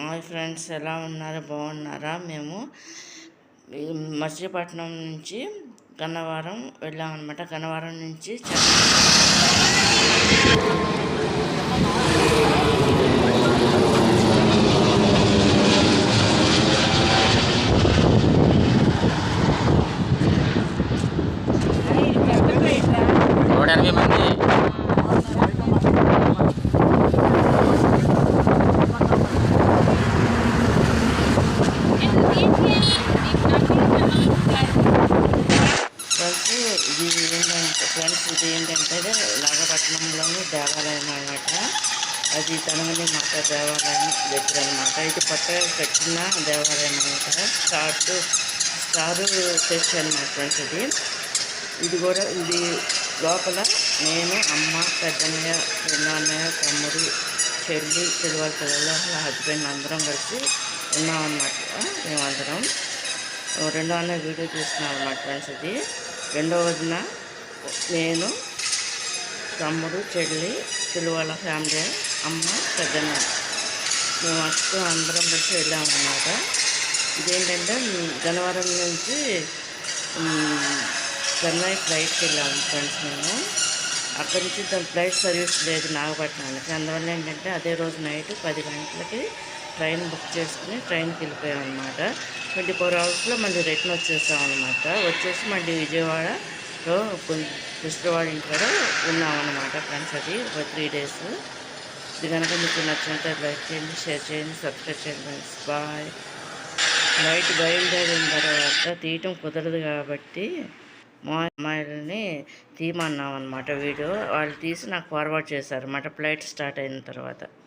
Hi friends, ఎలా ఉన్నారు? బాగున్నారా? మేము మచిలీపట్నం నుంచి గన్నవరం వెళ్ళామన్నమాట. గన్నవరం నుంచి మంది ఇది ఏంటంటే నాగపట్నంలోని దేవాలయం అన్నమాట. అది తనమని మాత దేవాలయం దగ్గర అనమాట. ఇది కొత్తగా కట్టిన దేవాలయం అనమాట. స్టారు చర్చ్ అనమాట ఫ్రెండ్స్. ఇది కూడా లోపల నేను, అమ్మ, పెద్దన్నయ్య, అన్నయ్య, తమ్ముడు, చెల్లి వాళ్ళ పిల్లలు, హస్బెండ్ అందరం కలిసి ఉన్నామన్నమాట. మేమందరం రెండో అన్నయ్య వీడియో తీసుకున్నాం అన్నమాట ఫ్రెండ్స్. రెండో వదిన, నేను, తమ్ముడు, చెల్లి వాళ్ళ ఫ్యామిలీ, అమ్మ, పెద్దన్న, మేము అందరం కలిసి వెళ్ళామన్నమాట. ఇదేంటంటే గన్నవరం నుంచి చెన్నై ఫ్లైట్కి వెళ్ళాము ఫ్రెండ్స్. మేము అక్కడి నుంచి దాని ఫ్లైట్ సర్వీస్ లేదు నాగపట్నానికి. అందువల్ల ఏంటంటే అదే రోజు నైట్ 10 గంటలకి ట్రైన్ బుక్ చేసుకుని ట్రైన్కి వెళ్ళిపోయాం అనమాట. 24 అవర్స్లో మళ్ళీ రిటర్న్ వచ్చేసామన్నమాట. వచ్చేసి మళ్ళీ విజయవాడలో సిస్టర్ వాళ్ళ ఇంట్లో ఉన్నామన్నమాట ఫ్రెండ్స్. ఒక 3 days. ఇది కనుక మీకు నచ్చినట్టు లైక్ చేయండి, షేర్ చేయండి, సబ్స్క్రైబ్ చేయండి ఫ్రెండ్స్. బాయ్. నైట్ బయలుదేరిన తర్వాత తీయటం కుదరదు కాబట్టి మా అమ్మాయిలని తీయమన్నాం అనమాట. వీడియో వాళ్ళు తీసి నాకు ఫార్వర్డ్ చేశారు అన్నమాట ఫ్లైట్ స్టార్ట్ అయిన తర్వాత.